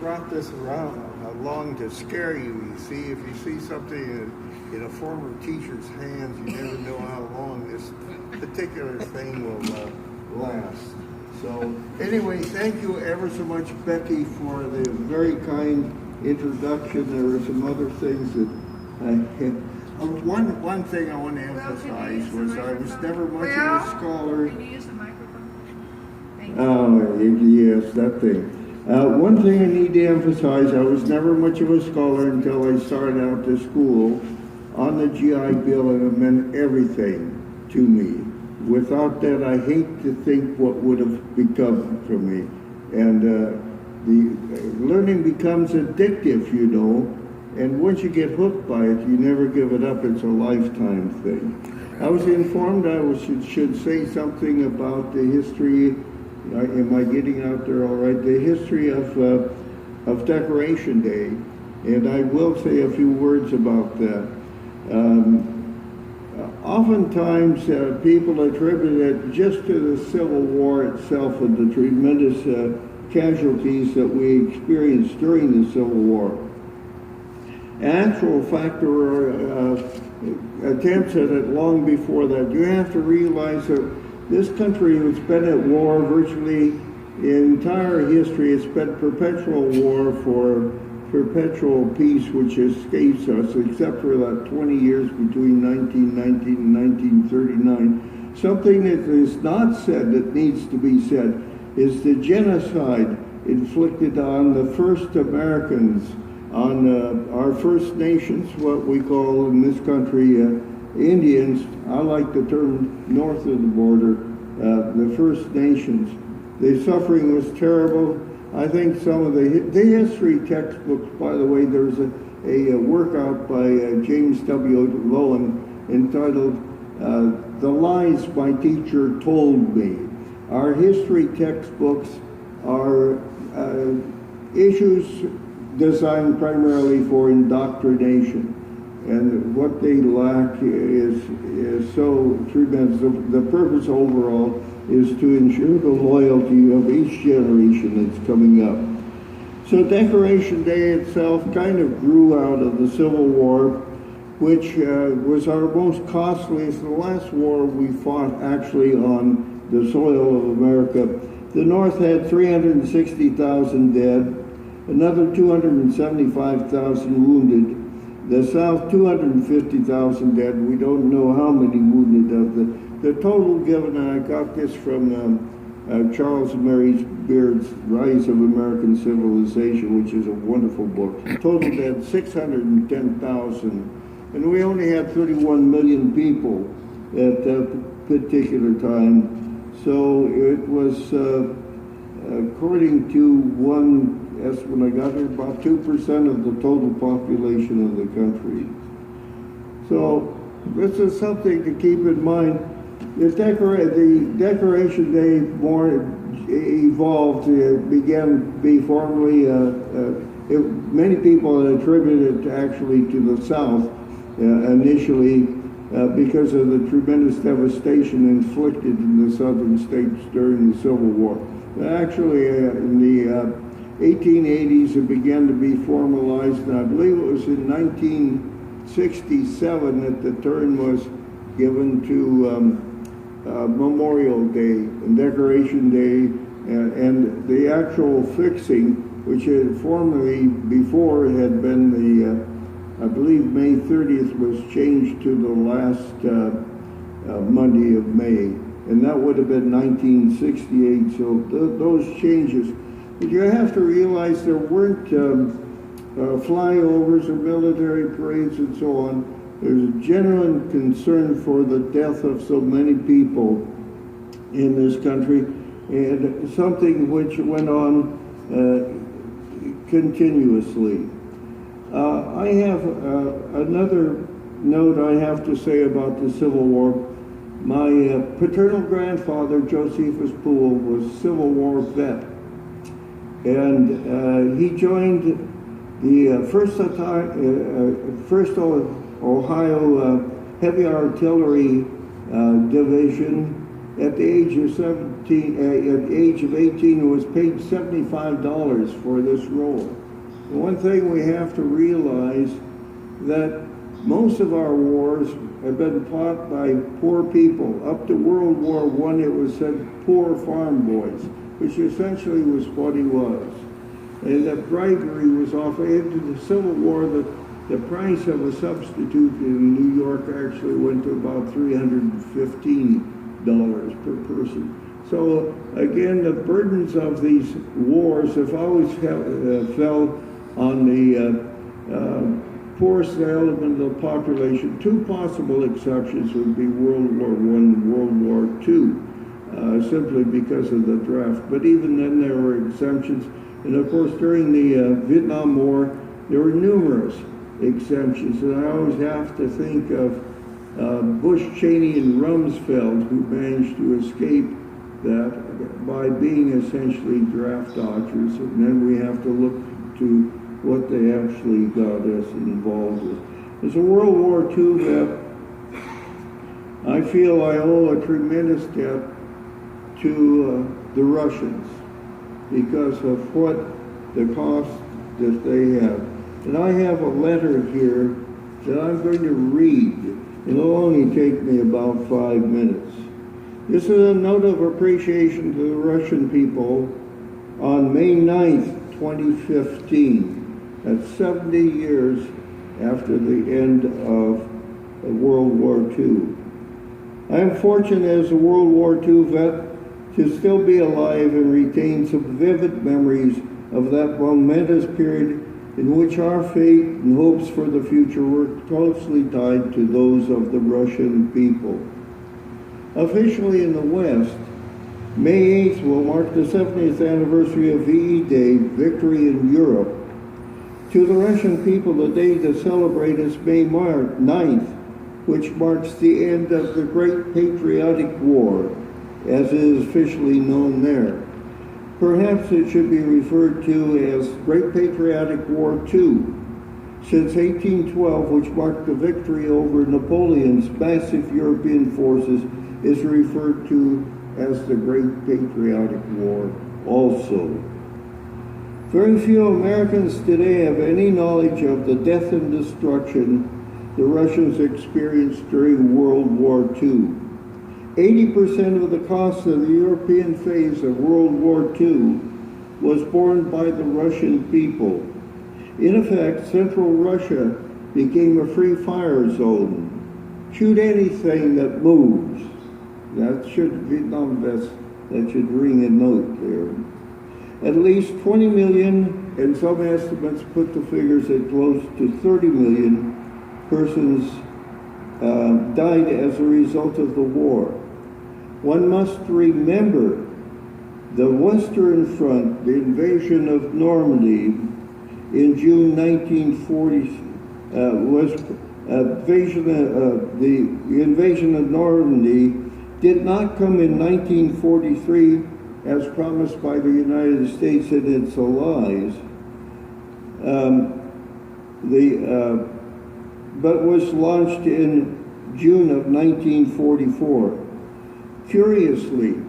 brought this around along to scare you. You see, if you see something in a former teacher's hands, you never know how long this particular thing will last. So anyway, thank you ever so much, Becky, for the very kind introduction. There were some other things that one thing I want to emphasize was I was never much of a scholar. Can you use the microphone? Thank you. Oh, yes, that thing. One thing I need to emphasize, I was never much of a scholar until I started out to school on the GI Bill, and it meant everything to me. Without that, I hate to think what would have become from me. And the learning becomes addictive, you know, and once you get hooked by it, you never give it up. It's a lifetime thing. I was informed I should say something about the history. Am I getting out there all right? The history of Decoration Day, and I will say a few words about that. Oftentimes, people attribute it just to the Civil War itself and the tremendous casualties that we experienced during the Civil War. Actual fact, there were attempts at it long before that. You have to realize that this country has been at war virtually in entire history. It's been perpetual war for perpetual peace, which escapes us, except for that 20 years between 1919 and 1939. Something that is not said that needs to be said is the genocide inflicted on the first Americans, on our First Nations, what we call in this country Indians. I like the term north of the border, the First Nations. The suffering was terrible. I think some of the history textbooks, by the way, there's a workout by James W. Lowen entitled The Lies My Teacher Told Me. Our history textbooks are issues designed primarily for indoctrination. And what they lack is so tremendous. The purpose overall is to ensure the loyalty of each generation that's coming up. So Decoration Day itself kind of grew out of the Civil War, which was our most costly. It's the last war we fought actually on the soil of America. The North had 360,000 dead, another 275,000 wounded. The South, 250,000 dead. We don't know how many wounded of the total given, and I got this from Charles and Mary Beard's Rise of American Civilization, which is a wonderful book. Total dead, 610,000. And we only had 31 million people at that particular time. So it was, according to one estimate I got here, about 2% of the total population of the country. So this is something to keep in mind. The Decoration Day more evolved, began to be formally, many people attribute it actually to the South initially because of the tremendous devastation inflicted in the southern states during the Civil War. Actually, in the 1880s, it began to be formalized, and I believe it was in 1967 that the turn was given to Memorial Day and Decoration Day, and the actual fixing, which had formerly before had been the, I believe May 30th was changed to the last Monday of May, and that would have been 1968, so those changes. But you have to realize there weren't flyovers or military parades and so on. There's a genuine concern for the death of so many people in this country, and something which went on continuously. I have another note I have to say about the Civil War. My paternal grandfather, Josephus Poole, was a Civil War vet. And he joined the first Ohio Heavy Artillery Division at the age of 17, at the age of 18, who was paid $75 for this role. The one thing we have to realize that most of our wars have been fought by poor people. Up to World War I, it was said poor farm boys, which essentially was what he was. And that bribery was offered. Into the Civil War, the price of a substitute in New York actually went to about $315 per person. So again, the burdens of these wars have always fell on the poorest element of the population. Two possible exceptions would be World War I and World War II, simply because of the draft. But even then there were exemptions. And of course, during the Vietnam War, there were numerous exemptions. And I always have to think of Bush, Cheney, and Rumsfeld, who managed to escape that by being essentially draft dodgers. And then we have to look to what they actually got us involved with. As a World War II vet, I feel I owe a tremendous debt to the Russians because of what the cost that they have. And I have a letter here that I'm going to read. It'll only take me about 5 minutes. This is a note of appreciation to the Russian people on May 9th, 2015. That's 70 years after the end of World War II. I am fortunate as a World War II vet to still be alive and retain some vivid memories of that momentous period in which our fate and hopes for the future were closely tied to those of the Russian people. Officially in the West, May 8th will mark the 70th anniversary of VE Day, Victory in Europe. To the Russian people, the day to celebrate is May 9th, which marks the end of the Great Patriotic War, as it is officially known there. Perhaps it should be referred to as Great Patriotic War II, since 1812, which marked the victory over Napoleon's massive European forces, is referred to as the Great Patriotic War also. Very few Americans today have any knowledge of the death and destruction the Russians experienced during World War II. 80% of the cost of the European phase of World War II was borne by the Russian people. In effect, Central Russia became a free fire zone. Shoot anything that moves. That should, Vietnam vets, that should ring a note there. At least 20 million, and some estimates put the figures at close to 30 million persons died as a result of the war. One must remember the Western Front, the invasion of Normandy in June 1940, the invasion of Normandy did not come in 1943 as promised by the United States and its allies, but was launched in June of 1944. Curiously,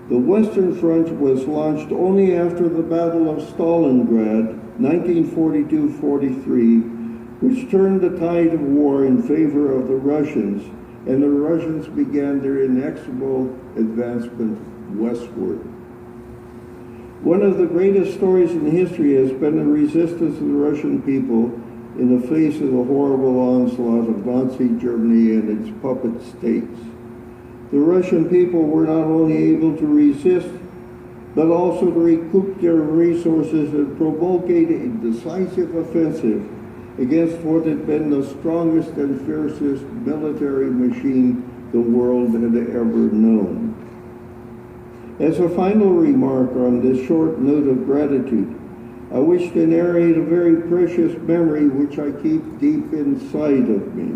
the Western Front was launched only after the Battle of Stalingrad, 1942-43, which turned the tide of war in favor of the Russians, and the Russians began their inexorable advancement westward. One of the greatest stories in history has been the resistance of the Russian people in the face of the horrible onslaught of Nazi Germany and its puppet states. The Russian people were not only able to resist, but also to recoup their resources and promulgate a decisive offensive against what had been the strongest and fiercest military machine the world had ever known. As a final remark on this short note of gratitude, I wish to narrate a very precious memory which I keep deep inside of me.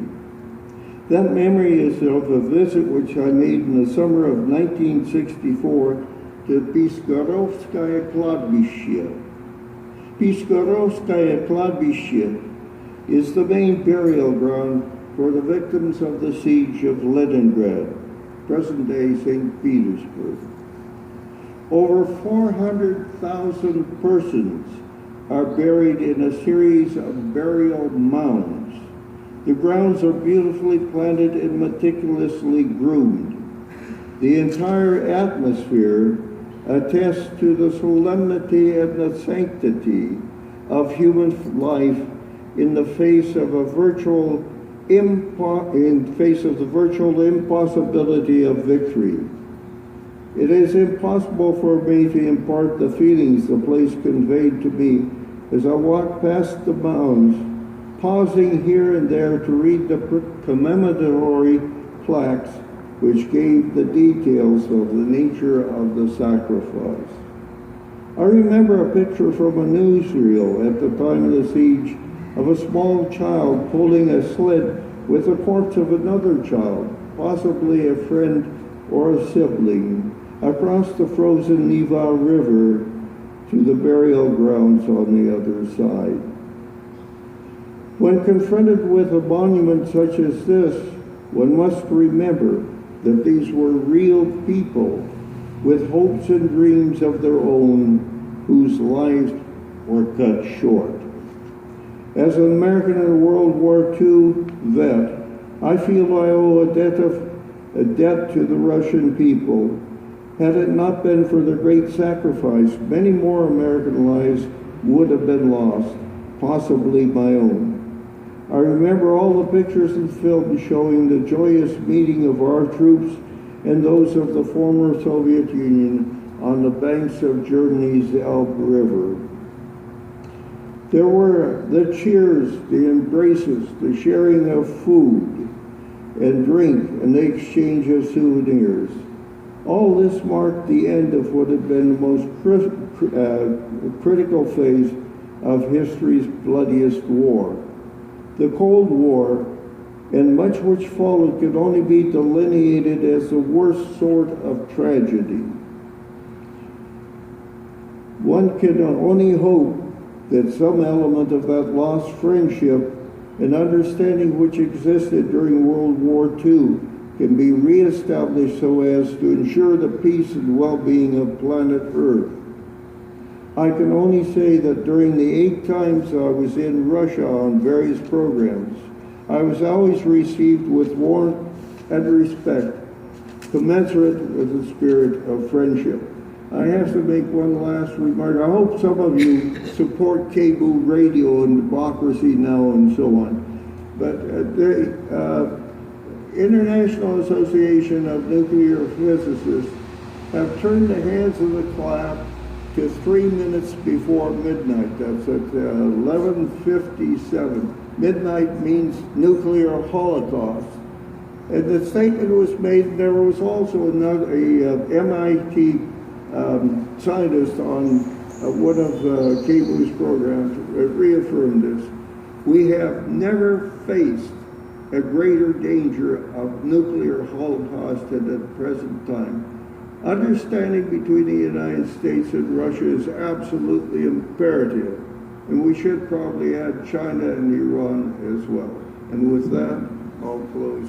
That memory is of a visit which I made in the summer of 1964 to Piskarovskaya Kladbishye. Piskarovskaya Kladbishye is the main burial ground for the victims of the siege of Leningrad. present-day St. Petersburg. Over 400,000 persons are buried in a series of burial mounds. The grounds are beautifully planted and meticulously groomed. The entire atmosphere attests to the solemnity and the sanctity of human life in the face of the virtual impossibility of victory. It is impossible for me to impart the feelings the place conveyed to me as I walked past the mounds, pausing here and there to read the commemoratory plaques which gave the details of the nature of the sacrifice. I remember a picture from a newsreel at the time of the siege of a small child pulling a sled with the corpse of another child, possibly a friend or a sibling, across the frozen Neva River to the burial grounds on the other side. When confronted with a monument such as this, one must remember that these were real people with hopes and dreams of their own whose lives were cut short. As an American and World War II vet, I feel I owe a debt to the Russian people. Had it not been for the great sacrifice, many more American lives would have been lost, possibly my own. I remember all the pictures and films showing the joyous meeting of our troops and those of the former Soviet Union on the banks of Germany's Elbe River. There were the cheers, the embraces, the sharing of food and drink, and the exchange of souvenirs. All this marked the end of what had been the most critical phase of history's bloodiest war. The Cold War, and much which followed, could only be delineated as the worst sort of tragedy. One can only hope that some element of that lost friendship and understanding which existed during World War II can be reestablished so as to ensure the peace and well-being of planet Earth. I can only say that during the 8 times I was in Russia on various programs, I was always received with warmth and respect, commensurate with the spirit of friendship. I have to make one last remark. I hope some of you support cable radio and Democracy Now! And so on. But the International Association of Nuclear Physicists have turned the hands of the clock to 3 minutes before midnight. That's at 11:57. Midnight means nuclear holocaust. And the statement was made, and there was also another MIT scientist on one of Cable's programs that reaffirmed this. We have never faced a greater danger of nuclear holocaust at the present time. Understanding between the United States and Russia is absolutely imperative, and we should probably add China and Iran as well. And with that, I'll close.